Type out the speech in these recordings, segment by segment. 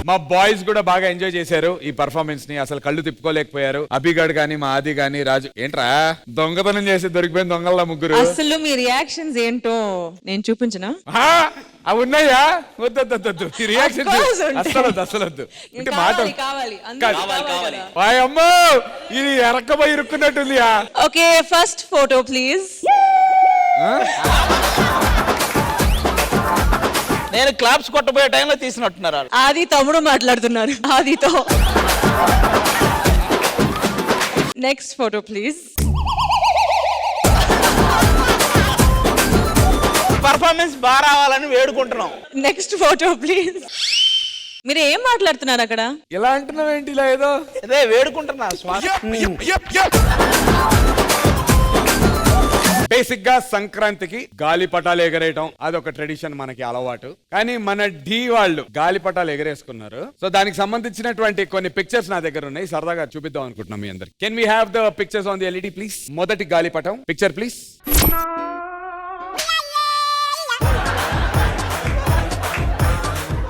మా బాయ్స్ కూడా బాగా ఎంజాయ్ చేశారు ఈ పర్ఫార్మెన్స్ ని. అసలు కళ్ళు తిప్పుకోలేకపోయారు. అభిగాడ్ గాని, మా ఆది గాని, రాజు. ఏంట్రా దొంగతనం చేసి దొరికిపోయిన దొంగల ముగ్గురు. అసలు మీ రియాక్షన్స్ ఏంటో నేను చూపించనా? అవి ఉన్నాయా? వద్దు రియాక్షన్ అసలొద్దు. అంటే మాట అమ్మో ఇది ఎరక్కబోయి ఇరుక్కున్నట్టుంది. Okay, first photo please. నేను క్లాప్స్ కొట్టబోయే టైంలో తీసినట్టున్నారు. ఆది తమ్ముడు మాట్లాడుతున్నారు ఆదితో. Next photo please. పర్ఫార్మెన్స్ బాగా రావాలని వేడుకుంటున్నాం. Next photo please. మీరు ఏం మాట్లాడుతున్నారు అక్కడ? ఇలా అంటున్నావు ఏంటి? ఇలా ఏదో అదే వేడుకుంటున్నా. బేసిక్ గా సంక్రాంతికి గాలిపటాలు ఎగరేయటం అదొక ట్రెడిషన్, మనకి అలవాటు. కానీ మన ఢీ వాళ్ళు గాలిపటాలు ఎగరేసుకున్నారు. సో దానికి సంబంధించినటువంటి కొన్ని పిక్చర్స్ నా దగ్గర ఉన్నాయి, సరదాగా చూపిద్దాం అనుకుంటున్నాం మీ అందరికి. Can we have the pictures on the LED please? మొదటి గాలిపటం పిక్చర్ ప్లీజ్.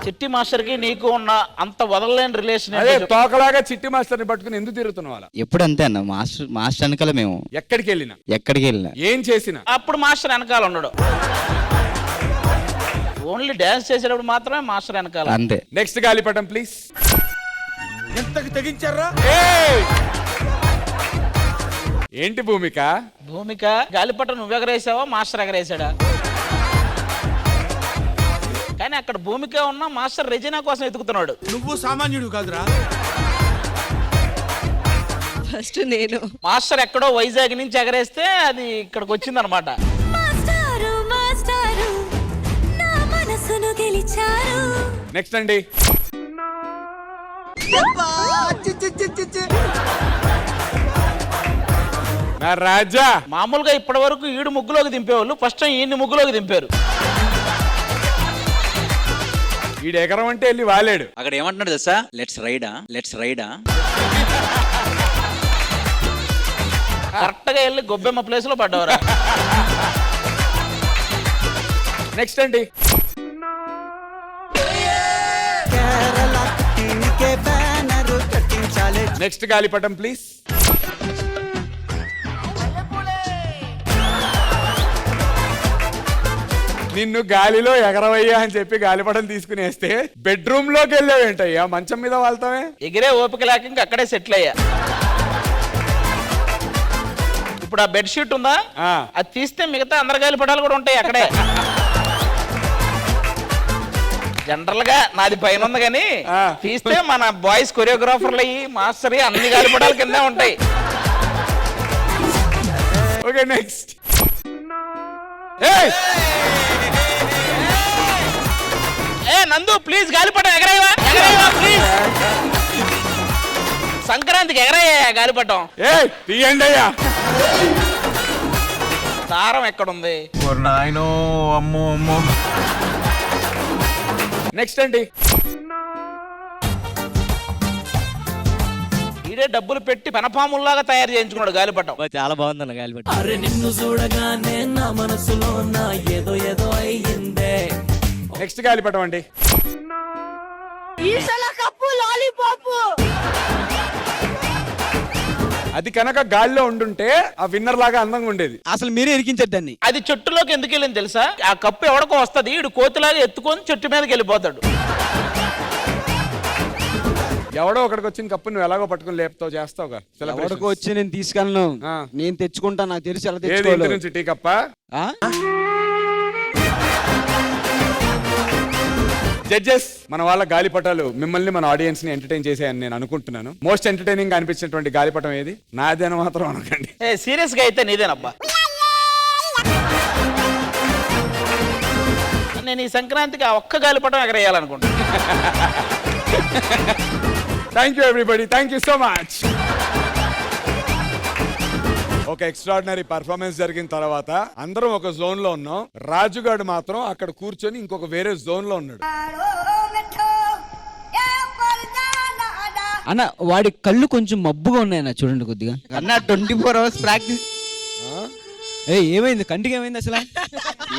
చిట్టి మాస్టర్ కి నీకు ఉన్న అంత వదలలేని రిలేషన్. అదే తోకలాగా చిట్టి మాస్టర్ ని పట్టుకుని ఎందుకు తిరుగుతున్నావు అలా? ఎప్పుడు అంతే అన్న, మాస్టర్ వెనకాల మేము ఎక్కడికి వెళ్ళినా ఏం చేసినా అప్పుడు మాస్టర్ వెనకాల ఉండడు. ఓన్లీ డాన్స్ చేసేటప్పుడు మాత్రమే మాస్టర్ వెనకాల అంతే. నెక్స్ట్ గాలిపటం ప్లీజ్. ఎంతకు తెగించారా? ఏంటి భూమిక? భూమిక గాలిపటం నువ్వు ఎగరేసావా మాస్టర్ ఎగరేసాడా? కానీ అక్కడ భూమిక ఉన్న మాస్టర్ రెజినా కోసం ఎతుకుతున్నాడు. నువ్వు సామాన్యుడు కాదురా. ఫస్ట్ నేను మాస్టర్ ఎక్కడో వైజాగ్ నుంచి ఎగరేస్తే అది ఇక్కడికి వచ్చింది అనమాట. నెక్స్ట్ అండి. నా రాజా మామూలుగా ఇప్పటి వరకు ఈడు ముగ్గులోకి దింపేవాళ్ళు, ఫస్ట్ టైం ఈయన్ని ముగ్గులోకి దింపారు. ఈడు ఎగరం అంటే వెళ్ళి వాలేడు. అక్కడ ఏమంటున్నాడు తెలుసా? లెట్స్ రైడా. కరెక్ట్ గా వెళ్ళి గొబ్బెమ్మ ప్లేస్ లో పడ్డవరా. నెక్స్ట్ అండి. నెక్స్ట్ గాలిపటం ప్లీజ్. నిన్ను గాలిలో ఎగరవయ్యా అని చెప్పి గాలిపటం తీసుకుని వేస్తే బెడ్రూమ్ లోకి వెళ్ళావేంటయ్యా? మంచం మీద వాళ్తావే. ఎగిరే ఓపిక లేక ఇంక అక్కడే సెటిల్ అయ్యా. ఇప్పుడు ఆ బెడ్షీట్ ఉందా, అది తీస్తే మిగతా అందరి గాలిపటాలు కూడా ఉంటాయి అక్కడే. జనరల్ గా నాది పైన ఉంది కానీ తీస్తే మన బాయ్స్ కొరియోగ్రాఫర్లు అయ్యి మాస్టర్ అన్ని గాలిపటాల కింద ఉంటాయి. Okay next. నందు ప్లీజ్ గాలిపటం ఎగరేవా ప్లీజ్. సంక్రాంతికి ఎగరయ్యా గాలిపటం. తీయండి అయ్యా. దారం ఎక్కడుంది? నెక్స్ట్ అండి. ఈడే డబ్బులు పెట్టి పెనపాముల్లాగా తయారు చేయించుకున్నాడు గాలిపటం. చాలా బాగుందన్న గాలిపటం. అరే నిన్ను చూడగానే నా మనసులో నా ఏదో అయ్యిందే. నెక్స్ట్ గాలిపటం అండి. అది కనుక గాలిలో ఉండుంటే ఆ విన్నర్ లాగా అందంగా ఉండేది. అసలు మీరే ఇరికించారు దాన్ని. అది చెట్టులోకి ఎందుకు వెళ్ళింది తెలుసా? ఆ కప్పు ఎవడకో వస్తుంది, ఈడు కోతిలాగా ఎత్తుకొని చెట్టు మీదకి వెళ్ళిపోతాడు. ఎవడో ఒకడికి వచ్చిన కప్పు నువ్వు ఎలాగో పట్టుకుని లేపుతావు, చేస్తావుగా. ఎవడికి వచ్చి నేను తీసుకెళ్ళను, నేను తెచ్చుకుంటా. నాకు తెలిసి ఎలా తెచ్చుకోవాలి. ఇంటి నుంచి టీ కప్ప. జడ్జెస్, మన వాళ్ళ గాలిపటాలు మిమ్మల్ని మన ఆడియన్స్ ని ఎంటర్టైన్ చేసాయని నేను అనుకుంటున్నాను. మోస్ట్ ఎంటర్టైనింగ్ గా అనిపించినటువంటి గాలిపటం ఏది? నాది అని మాత్రం అనకండి. సీరియస్ గా అయితే నీదేనబ్బా. నేను ఈ సంక్రాంతికి ఆ ఒక్క గాలిపటం ఎగరేయాలనుకుంటున్నాను. Thank you everybody, thank you so much. ఒక ఎక్స్ట్రాడినరీ పర్ఫార్మెన్స్ జరిగిన తర్వాత అందరం ఒక జోన్ లో ఉన్నాం. రాజుగాడు మాత్రం అక్కడ కూర్చొని ఇంకొక వేరే జోన్ లో ఉన్నాడు. అన్న వాడి కళ్ళు కొంచెం మబ్బుగా ఉన్నాయన్న, చూడండి కొద్దిగా. అన్న 24 hours ప్రాక్టీస్. ఏమైంది? కంటికి ఏమైంది అసలు?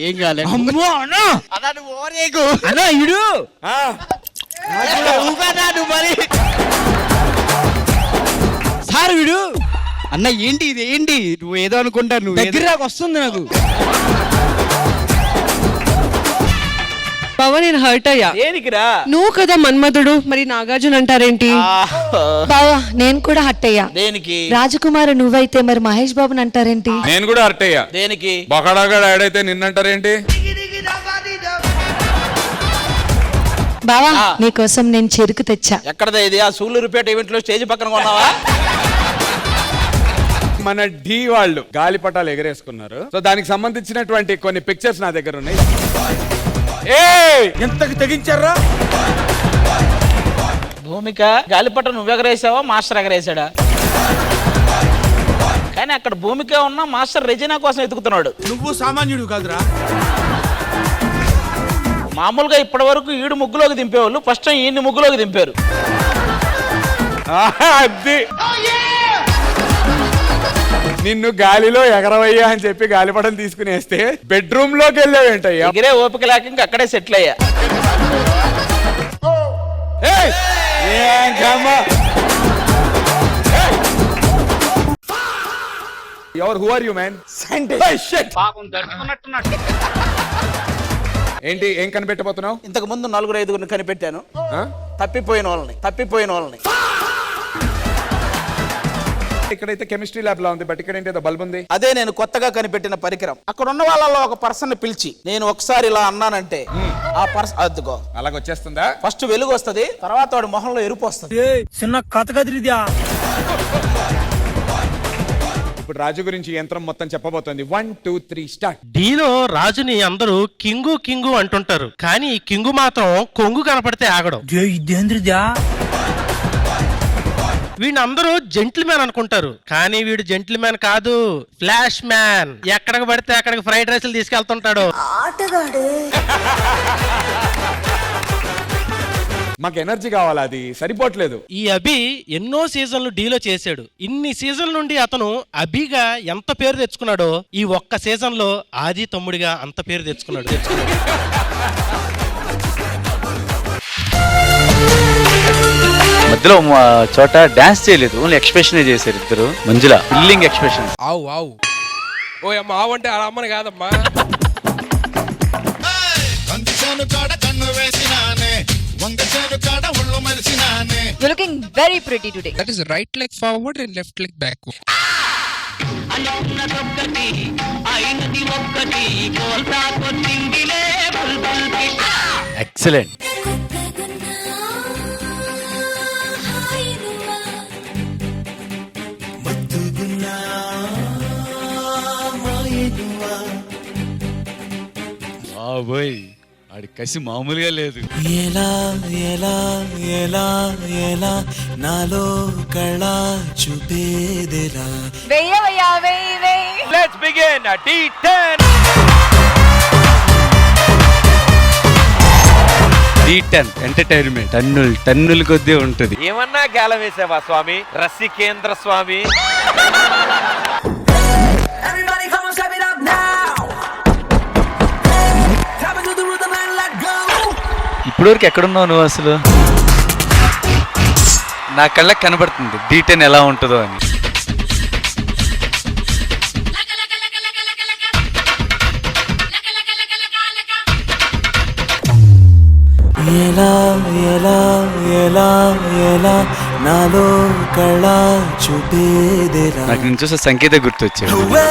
ఏం కాలేదు. సార్ వీడు అన్న ఏంటి ఇది ఏంటి నువ్వు ఏదో అనుకుంటా నువ్వు దగ్గర నాకు వస్తుంది నాకు. బావ నేను హర్ట్ అయ్యా. దేనికిరా? నువ్వు కదా మన్మధుడు, మరి నాగార్జున అంటారేంటి? బావా నేను కూడా హట్ అయ్యా. దేనికి? రాజకుమార్ నువ్వైతే మరి మహేష్ బాబుని అంటారేంటి? నేను కూడా హర్ట్ అయ్యా. దేనికి? బొకడాగా ఆడైతే నిన్నంటారేంటి? బావా నీకోసం నేను చెరుకు తెచ్చా. ఎక్కడదా ఇది? ఆ సూళ్ళూరుపేట ఈవెంట్ లో స్టేజ్ పక్కన కొన్నావా? మన ఢీ వాళ్ళు గాలిపటాలు ఎగరేసుకున్నారు. సో దానికి సంబంధించినటువంటి కొన్ని పిక్చర్స్ నా దగ్గర ఉన్నాయి. ఎంతకి తెగించారా? భూమిక గాలిపట నువ్వు ఎగరేసావా మాస్టర్ ఎగరేసాడా? కానీ అక్కడ భూమిక ఉన్న మాస్టర్ రెజినా కోసం ఎతుకుతున్నాడు. నువ్వు సామాన్యుడు కాదురా. మామూలుగా ఇప్పటి వరకు ఈడు ముగ్గులోకి దింపేవాళ్ళు, ఫస్ట్ టైం ఈయన్ని ముగ్గులోకి దింపారు. అది నిన్ను గాలిలో ఎగరవయ్యా అని చెప్పి గాలిపటం తీసుకుని వేస్తే బెడ్రూమ్ లోకి వెళ్ళావేంటయ్యా? ఎగిరే ఓపిక లేక ఇంక అక్కడే సెటిల్ అయ్యా. ఎవరు? Who are you man? ఏంటి ఏం కనిపెట్టబోతున్నావు? ఇంతకు ముందు 4-5 కనిపెట్టాను. తప్పిపోయిన వాళ్ళని. ఇక్కడైతే కెమిస్ట్రీ ల్యాబ్ లా ఉంది, బట్ ఇక్కడ ఏంటి బల్బ్ ఉంది. అదే నేను కొత్తగా కనిపెట్టిన పరికరం. అక్కడ ఉన్న వాళ్ళలో ఒక పర్సన్ పిలిచి నేను ఒకసారి ఇలా అన్నానంటే ఆ పర్సన్ అద్దుకో అలాగొచ్చేస్తుందా? ఫస్ట్ వెలుగు వస్తది, తర్వాత వాడి మొహంలో ఎరుపు వస్తుంది. చిన్న కథ కదిరిద్యా. ఇప్పుడు రాజు గురించి యంత్రం మొత్తం చెప్పబోతోంది. 1 2 3 స్టార్ట్. డీలో రాజుని అందరూ కింగు అంటుంటారు, కానీ ఈ కింగు మాత్రం కొంగు కనపడితే ఆగడం. ఇదేంద్రిద్యా? వీడిని అందరూ జెంటిల్మ్యాన్ అనుకుంటారు, కానీ వీడు జెంటిల్మ్యాన్ కాదు, ఫ్లాష్ మ్యాన్. ఎక్కడికి పడితే అక్కడికి ఫ్రైడ్ రైస్లు తీసుకెళ్తుంటాడు. మాకు ఎనర్జీ కావాలా, అది సరిపోవట్లేదు. ఈ అభి ఎన్నో సీజన్లు డీలో చేశాడు. ఇన్ని సీజన్ల నుండి అతను అభిగా ఎంత పేరు తెచ్చుకున్నాడో ఈ ఒక్క సీజన్ లో ఆది తమ్ముడిగా అంత పేరు తెచ్చుకున్నాడు. మధ్యలో చోట డాన్స్ చేయలేదు, ఓన్లీ ఎక్స్ప్రెషన్ చేశారు ఇద్దరు. మంజుల ఫిల్లింగ్ ఎక్స్ప్రెషన్. ఆవు ఓ అమ్మ ఆవు అంటే అలా అమ్మని కాదమ్మా. You're looking very pretty today. That is right leg forward and left leg backward. Excellent. ఆడి కసి మామూలుగా లేదు. ఎలా ఎలా ఎలా ఎలా నాలో కళ చూపేదిలా. వెయ్యవయ్యా వెయ్యి. Let's begin. D10. D10 entertainment టన్నుల కొద్దీ ఉంటది. ఏమన్నా గాలం వేసావా స్వామి? రసికేంద్ర స్వామి. ఇప్పటివరకు ఎక్కడున్నావు నువ్వు అసలు? నా కళ్ళకి కనబడుతుంది D10 ఎలా ఉంటుందో అని. ఎలా ఎలా ఎలా ఎలా నాలో కళ చూపేదిలా. నాకు నుంచి సంకేత గుర్తొచ్చాడు. నువ్వే